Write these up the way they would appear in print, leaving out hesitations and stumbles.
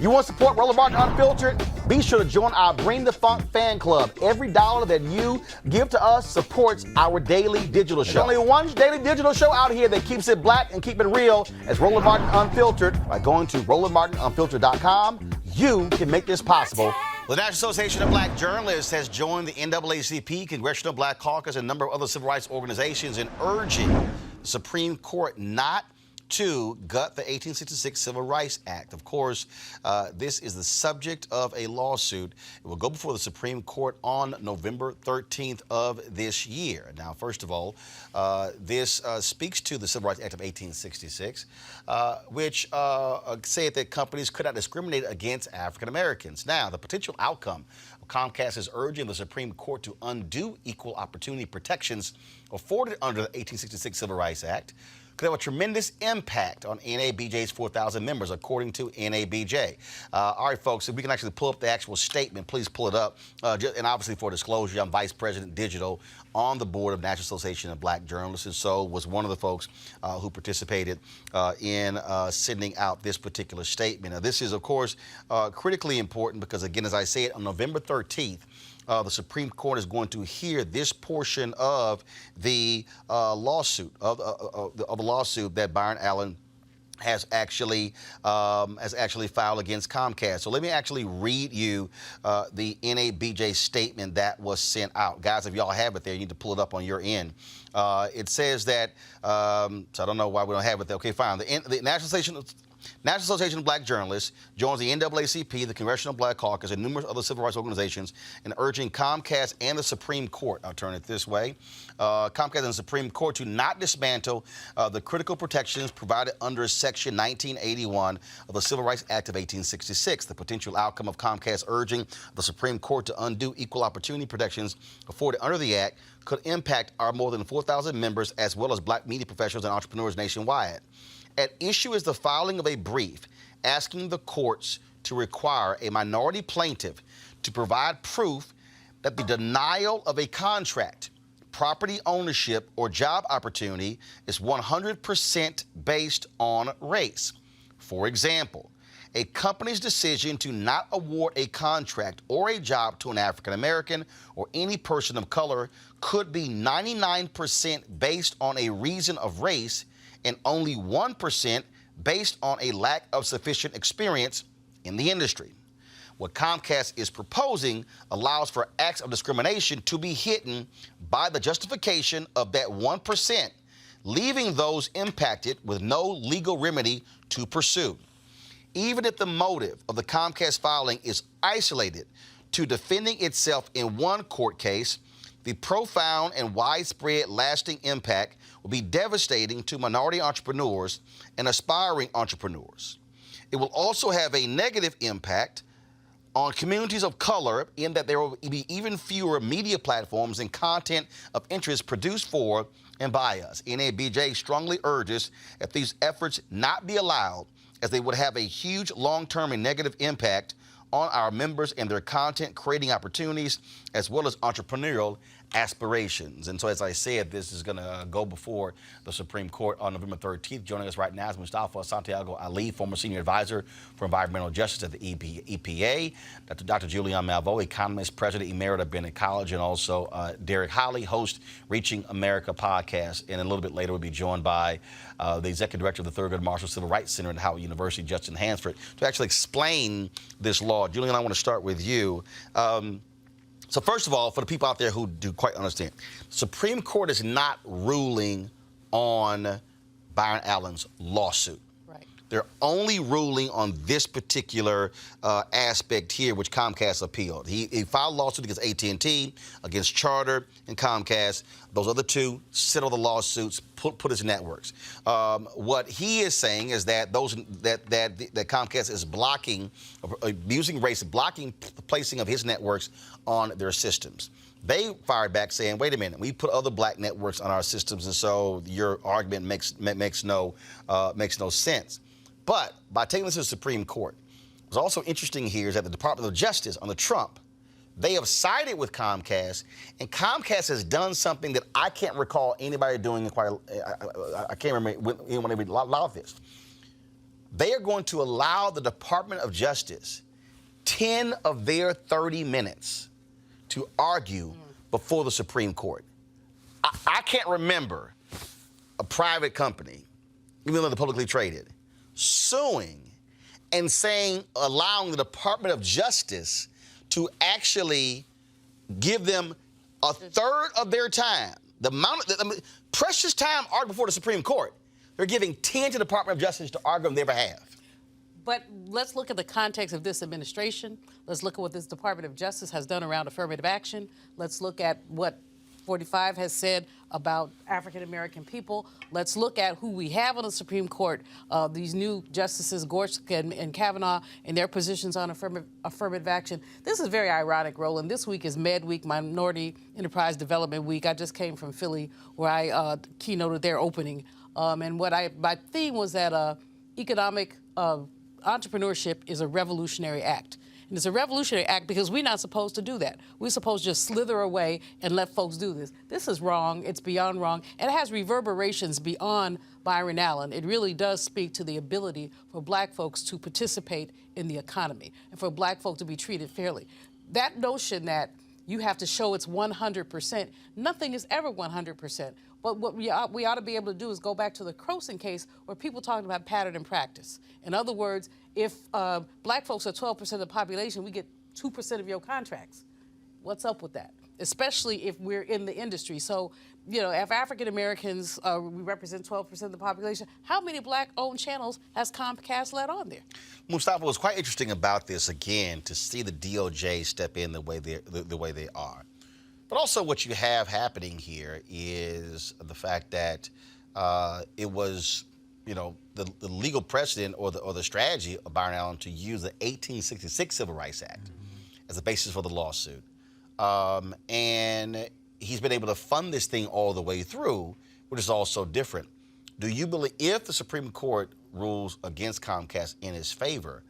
You want to support Roland Martin Unfiltered? Be sure to join our Bring the Funk fan club. Every dollar that you give to us supports our daily digital show. There's only one daily digital show out here that keeps it black and keep it real. It's Roland Martin Unfiltered. By going to RolandMartinUnfiltered.com, you can make this possible. The National Association of Black Journalists has joined the NAACP, Congressional Black Caucus, and a number of other civil rights organizations in urging the Supreme Court not to gut the 1866 Civil Rights Act. Of course, this is the subject of a lawsuit. It will go before the Supreme Court on November 13th of this year. Now, first of all, this speaks to the Civil Rights Act of 1866, which said that companies could not discriminate against African Americans. Now, the potential outcome of Comcast is urging the Supreme Court to undo equal opportunity protections afforded under the 1866 Civil Rights Act could have a tremendous impact on NABJ's 4,000 members, according to NABJ. All right, folks, if we can actually pull up the actual statement, please pull it up. And obviously, for disclosure, I'm Vice President Digital on the board of National Association of Black Journalists, and so was one of the folks who participated in sending out this particular statement. Now, this is, of course, critically important because, again, as I said, on November 13th, the Supreme Court is going to hear this portion of the lawsuit of the lawsuit that Byron Allen has actually filed against Comcast. So let me actually read you the NABJ statement that was sent out. Guys, if y'all have it there, you need to pull it up on your end. It says that, so I don't know why we don't have it there. Okay, fine. The National Association of Black Journalists joins the NAACP, the Congressional Black Caucus, and numerous other civil rights organizations in urging Comcast and the Supreme Court, I'll turn it this way, Comcast and the Supreme Court to not dismantle the critical protections provided under Section 1981 of the Civil Rights Act of 1866. The potential outcome of Comcast urging the Supreme Court to undo equal opportunity protections afforded under the Act could impact our more than 4,000 members as well as black media professionals and entrepreneurs nationwide. At issue is the filing of a brief asking the courts to require a minority plaintiff to provide proof that the denial of a contract, property ownership, or job opportunity is 100% based on race. For example, a company's decision to not award a contract or a job to an African American or any person of color could be 99% based on a reason of race and only 1% based on a lack of sufficient experience in the industry. What Comcast is proposing allows for acts of discrimination to be hidden by the justification of that 1%, leaving those impacted with no legal remedy to pursue. Even if the motive of the Comcast filing is isolated to defending itself in one court case, the profound and widespread lasting impact will be devastating to minority entrepreneurs and aspiring entrepreneurs. It will also have a negative impact on communities of color in that there will be even fewer media platforms and content of interest produced for and by us. NABJ strongly urges that these efforts not be allowed, as they would have a huge long-term and negative impact on our members and their content creating opportunities as well as entrepreneurial aspirations. And so, as I said, this is going to go before the Supreme Court on November 13th. Joining us right now is Mustafa Santiago Ali, former senior advisor for environmental justice at the EPA, Dr. Julian Malveaux, economist, president emerita at Bennett College, and also Derek Holly, host Reaching America podcast. And a little bit later, we'll be joined by the executive director of the Thurgood Marshall Civil Rights Center at Howard University, Justin Hansford, to actually explain this law. Julian, I want to start with you. So first of all, for the people out there who do quite understand, Supreme Court is not ruling on Byron Allen's lawsuit. Right. They're only ruling on this particular aspect here, which Comcast appealed. He filed a lawsuit against AT&T, against Charter and Comcast. Those other two settled the lawsuits, put his networks. What he is saying is that that Comcast is blocking, using race, blocking the placing of his networks on their systems. They fired back saying, wait a minute, we put other black networks on our systems, and so your argument makes no sense. But by taking this to the Supreme Court, what's also interesting here is that the Department of Justice under Trump, they have sided with Comcast, and Comcast has done something that I can't recall anybody doing. I can't remember when they allowed this. they are going to allow the Department of Justice 10 of their 30 minutes to argue before the Supreme Court. I can't remember a private company, even though they're publicly traded, suing and saying, allowing the Department of Justice to actually give them a third of their time, the amount of precious time argued before the Supreme Court. They're giving 10 to the Department of Justice to argue on their behalf. But let's look at the context of this administration. Let's look at what this Department of Justice has done around affirmative action. Let's look at what 45 has said about African-American people. Let's look at who we have on the Supreme Court, these new justices, Gorsuch and Kavanaugh, and their positions on affirmative action. This is very ironic, Roland. This week is Med Week, Minority Enterprise Development Week. I just came from Philly, where I keynoted their opening. And my theme was that economic entrepreneurship is a revolutionary act. And it's a revolutionary act because we're not supposed to do that. We're supposed to just slither away and let folks do this. This is wrong. It's beyond wrong. And it has reverberations beyond Byron Allen. It really does speak to the ability for black folks to participate in the economy and for black folk to be treated fairly. That notion that you have to show it's 100%, nothing is ever 100%. But what we ought to be able to do is go back to the Croson case where people talking about pattern and practice. In other words, if black folks are 12% of the population, we get 2% of your contracts. What's up with that? Especially if we're in the industry. So, you know, if African Americans, we represent 12% of the population, how many black-owned channels has Comcast let on there? Mustafa, what's quite interesting about this, again, to see the DOJ step in the way they are. But also what you have happening here is the fact that it was, you know, the legal precedent or the strategy of Byron Allen to use the 1866 Civil Rights Act as a basis for the lawsuit. And he's been able to fund this thing all the way through, which is also different. Do you believe if the Supreme Court rules against Comcast in his favor,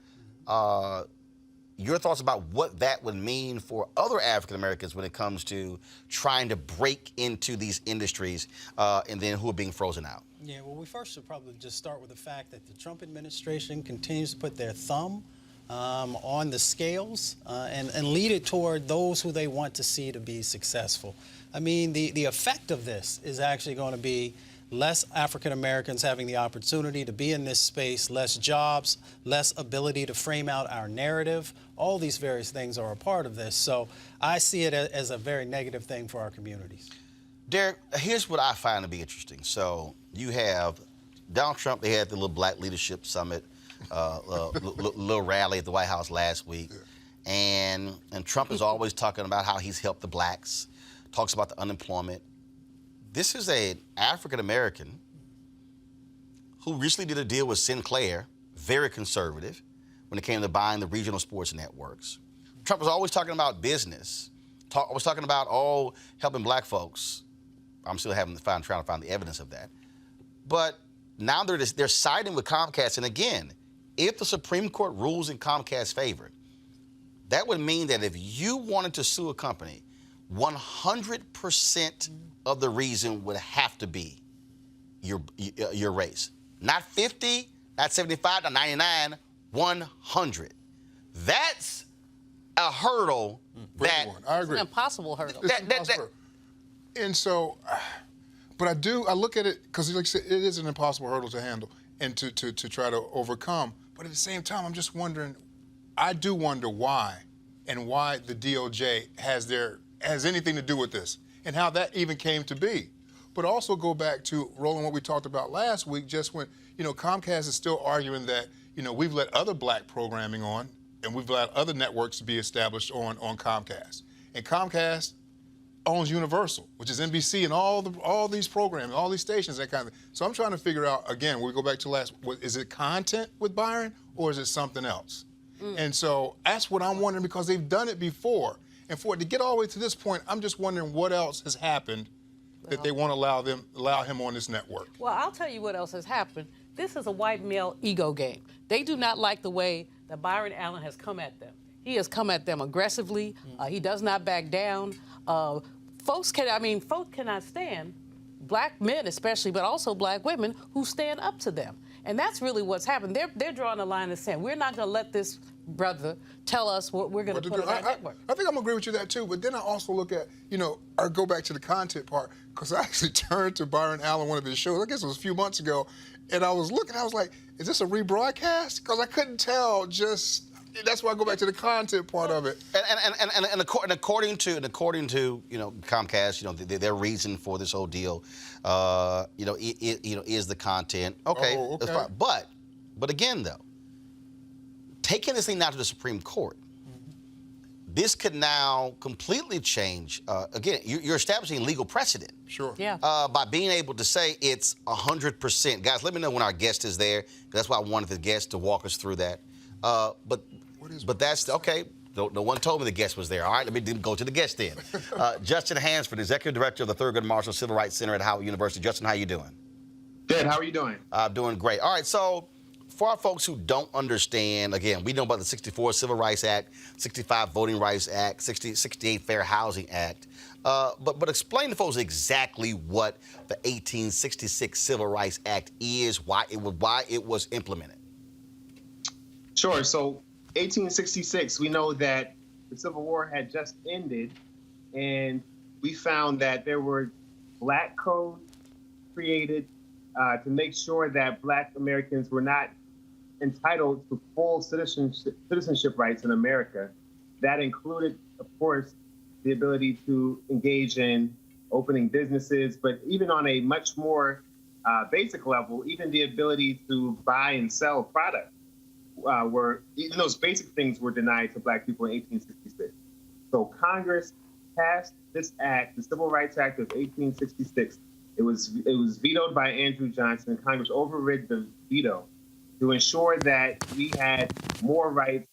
your thoughts about what that would mean for other African Americans when it comes to trying to break into these industries and then who are being frozen out? Yeah, well, we first should probably just start with the fact that the Trump administration continues to put their thumb on the scales and lead it toward those who they want to see to be successful. I mean, the effect of this is actually going to be less African Americans having the opportunity to be in this space, less jobs, less ability to frame out our narrative. All these various things are a part of this. So I see it as a very negative thing for our communities. Derek, here's what I find to be interesting. So you have Donald Trump, they had the little Black Leadership Summit, little rally at the White House last week. Yeah. And Trump is always talking about how he's helped the blacks, talks about the unemployment. This is an African-American who recently did a deal with Sinclair, very conservative, when it came to buying the regional sports networks. Trump was always talking about business, was talking about, helping black folks. I'm still trying to find the evidence of that. But now they're siding with Comcast. And again, if the Supreme Court rules in Comcast's favor, that would mean that if you wanted to sue a company, 100% of the reason would have to be your race. Not 50, not 75, not 99, 100. That's a hurdle that... I agree. It's an impossible hurdle. And so, but I look at it, because like you said, it is an impossible hurdle to handle and to try to overcome. But at the same time, I'm just wondering, I do wonder why the DOJ has anything to do with this and how that even came to be. But also go back to, Roland, what we talked about last week, just when, you know, Comcast is still arguing that, you know, we've let other black programming on and we've allowed other networks to be established on Comcast. And Comcast owns Universal, which is NBC and all these programs, all these stations, that kind of thing. So I'm trying to figure out, again, we go back to is it content with Byron or is it something else? And so that's what I'm wondering, because they've done it before. And for it to get all the way to this point, I'm just wondering what else has happened that they won't allow him on this network. Well, I'll tell you what else has happened. This is a white male ego game. They do not like the way that Byron Allen has come at them. He has come at them aggressively. He does not back down. Folks cannot stand black men especially, but also black women who stand up to them. And that's really what's happened. They're drawing a line and saying, we're not going to let this brother tell us what we're going to put on our network. I think I'm going to agree with you that too, but then I also look at, I go back to the content part, because I actually turned to Byron Allen, one of his shows, I guess it was a few months ago, and I was looking, I was like, is this a rebroadcast? Because I couldn't tell that's why I go back to the content part of it. And according to Comcast, their reason for this whole deal, is the content. Okay, Oh, okay. that's fine. But again, though, taking this thing now to the Supreme Court, this could now completely change. Again, you're establishing legal precedent. Sure. Yeah. By being able to say it's 100%. Guys, let me know when our guest is there. That's why I wanted the guest to walk us through that. But that's okay. No one told me the guest was there. All right, let me go to the guest then. Justin Hansford, Executive Director of the Thurgood Marshall Civil Rights Center at Howard University. Justin, how you doing? Good. How are you doing? I'm doing great. All right, so for our folks who don't understand, again, we know about the 64 Civil Rights Act, 65 Voting Rights Act, 68 Fair Housing Act. But explain to folks exactly what the 1866 Civil Rights Act is, why it was implemented. Sure. So 1866, we know that the Civil War had just ended, and we found that there were black codes created to make sure that black Americans were not entitled to full citizenship rights in America. That included, of course, the ability to engage in opening businesses, but even on a much more basic level, even the ability to buy and sell products. Even those basic things were denied to black people in 1866. So Congress passed this act, the Civil Rights Act of 1866. It was vetoed by Andrew Johnson. Congress overrid the veto to ensure that we had more rights,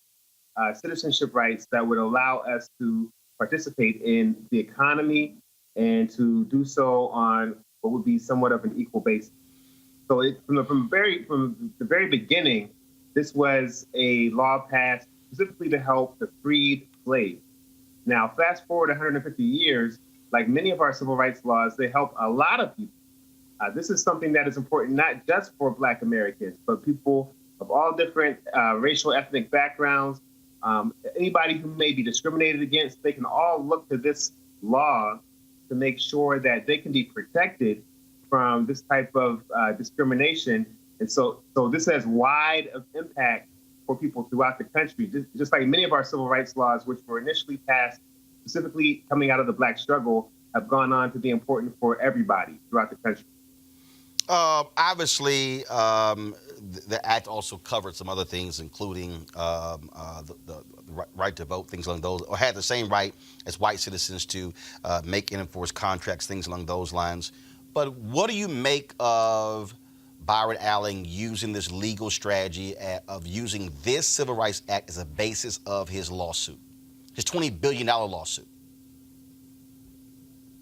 citizenship rights that would allow us to participate in the economy and to do so on what would be somewhat of an equal basis. So from the very beginning, this was a law passed specifically to help the freed slaves. Now, fast forward 150 years, like many of our civil rights laws, they help a lot of people. This is something that is important not just for Black Americans, but people of all different racial, ethnic backgrounds. Anybody who may be discriminated against, they can all look to this law to make sure that they can be protected from this type of discrimination. And so this has wide impact for people throughout the country, just like many of our civil rights laws, which were initially passed specifically coming out of the Black struggle, have gone on to be important for everybody throughout the country. Obviously, the act also covered some other things, including the right to vote, things along those, or had the same right as white citizens to make and enforce contracts, things along those lines. But what do you make of Byron Allen using this legal strategy of using this Civil Rights Act as a basis of his lawsuit, his $20 billion lawsuit?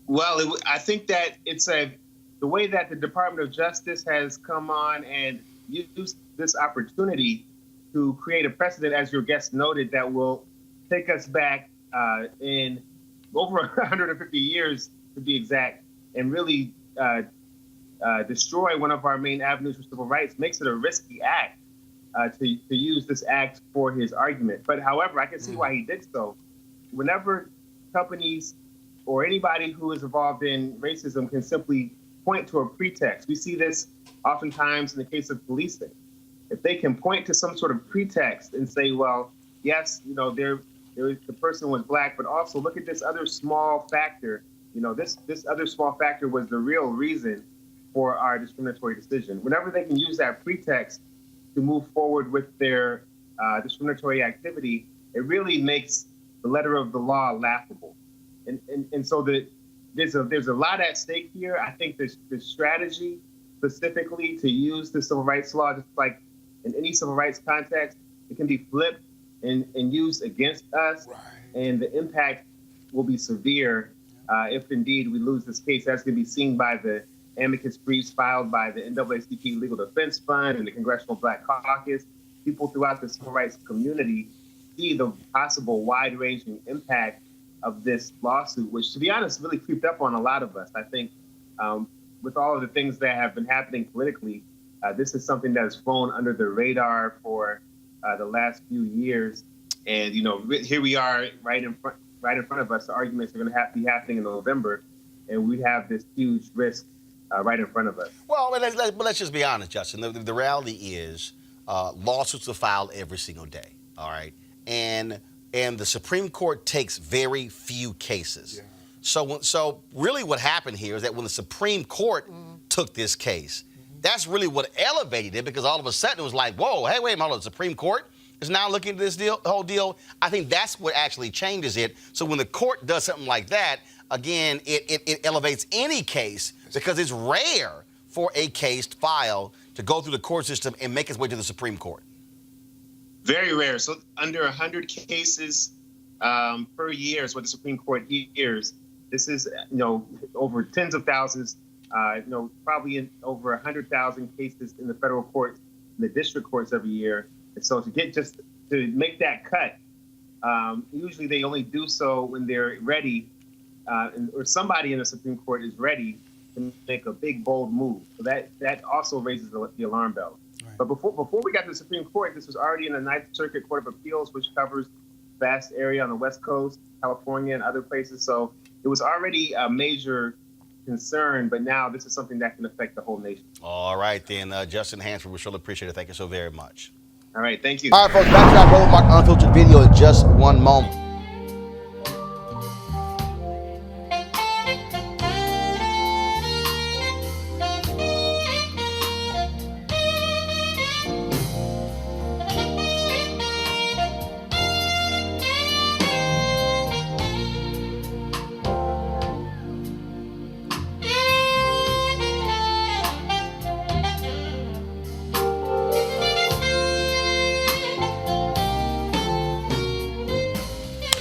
Well, I think that the way that the Department of Justice has come on and used this opportunity to create a precedent, as your guest noted, that will take us back in over 150 years, to be exact, and really destroy one of our main avenues for civil rights, makes it a risky act to use this act for his argument. But however, I can see why he did so. Whenever companies or anybody who is involved in racism can simply point to a pretext, we see this oftentimes in the case of policing. If they can point to some sort of pretext and say, well, yes, the person was Black, but also look at this other small factor. This other small factor was the real reason for our discriminatory decision. Whenever they can use that pretext to move forward with their discriminatory activity, it really makes the letter of the law laughable. And so there's a lot at stake here. I think the strategy specifically to use the civil rights law, just like in any civil rights context, it can be flipped and used against us. Right. And the impact will be severe if indeed we lose this case. That's going to be seen by the amicus briefs filed by the NAACP Legal Defense Fund and the Congressional Black Caucus. People throughout the civil rights community see the possible wide-ranging impact of this lawsuit, which, to be honest, really creeped up on a lot of us. I think with all of the things that have been happening politically, This is something that's flown under the radar for the last few years. And, here we are right in front of us. The arguments are going to be happening in November, and we have this huge risk right in front of us. Well, but let's just be honest, Justin. The reality is lawsuits are filed every single day, all right? And the Supreme Court takes very few cases. Yeah. So really what happened here is that when the Supreme Court took this case, that's really what elevated it, because all of a sudden it was like, whoa, hey, wait a minute, the Supreme Court is now looking at this whole deal. I think that's what actually changes it. So when the court does something like that, again, it elevates any case, because it's rare for a case filed to go through the court system and make its way to the Supreme Court. Very rare. So under 100 cases per year is what the Supreme Court hears. This is, over tens of thousands, probably in over 100,000 cases in the federal courts, in the district courts every year. And so to make that cut, usually they only do so when they're ready, or somebody in the Supreme Court is ready to make a big, bold move. So that also raises the alarm bell. Right. But before we got to the Supreme Court, this was already in the Ninth Circuit Court of Appeals, which covers a vast area on the West Coast, California, and other places. So it was already a major concern, but now this is something that can affect the whole nation. All right, then, Justin Hansford, we surely appreciate it. Thank you so very much. All right, thank you. All right, folks, back to our Roland Martin Unfiltered video in just one moment.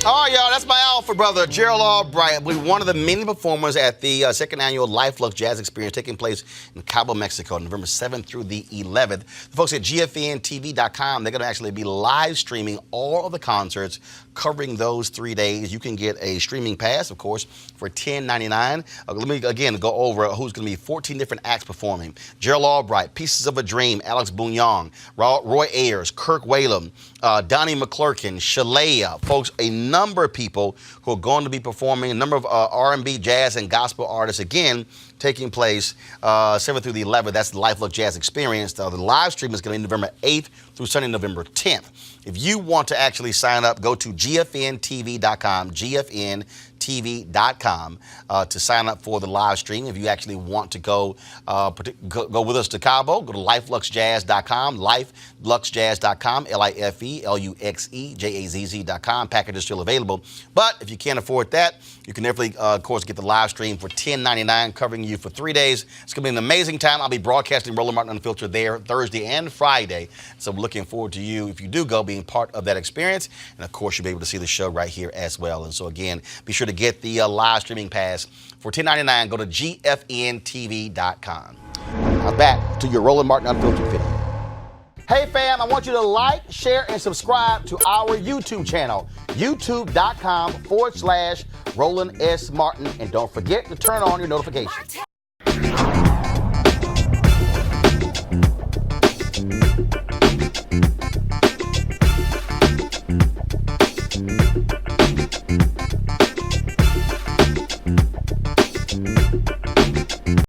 All right, y'all, that's my alpha brother, Gerald Albright, one of the many performers at the second annual Life Lux Jazz Experience taking place in Cabo, Mexico, November 7th through the 11th. The folks at GFNTV.com, they're going to actually be live streaming all of the concerts covering those 3 days. You can get a streaming pass, of course, for $10.99. Let me, again, go over who's going to be 14 different acts performing. Gerald Albright, Pieces of a Dream, Alex Bouillon, Roy Ayers, Kirk Whalum, Donnie McClurkin, Shalea, folks, a number of people who are going to be performing, a number of R&B, jazz, and gospel artists, again, taking place 7th through the 11th. That's the Life Lux Jazz Experience. The live stream is going to be November 8th through Sunday, November 10th. If you want to actually sign up, go to GFNTV.com, GFNTV.com, to sign up for the live stream. If you actually want to go with us to Cabo, go to LifeLuxJazz.com, LifeLuxJazz.com, LifeLuxJazz.com. Package is still available. But if you can't afford that, you can definitely, of course, get the live stream for $10.99, covering you for 3 days. It's going to be an amazing time. I'll be broadcasting Roland Martin Unfiltered there Thursday and Friday. So I'm looking forward to you, if you do go, being part of that experience. And, of course, you'll be able to see the show right here as well. And so, again, be sure to get the live streaming pass for $10.99. Go to GFNTV.com. Now back to your Roland Martin Unfiltered video. Hey fam, I want you to like, share, and subscribe to our YouTube channel, youtube.com/Roland S. Martin. And don't forget to turn on your notifications.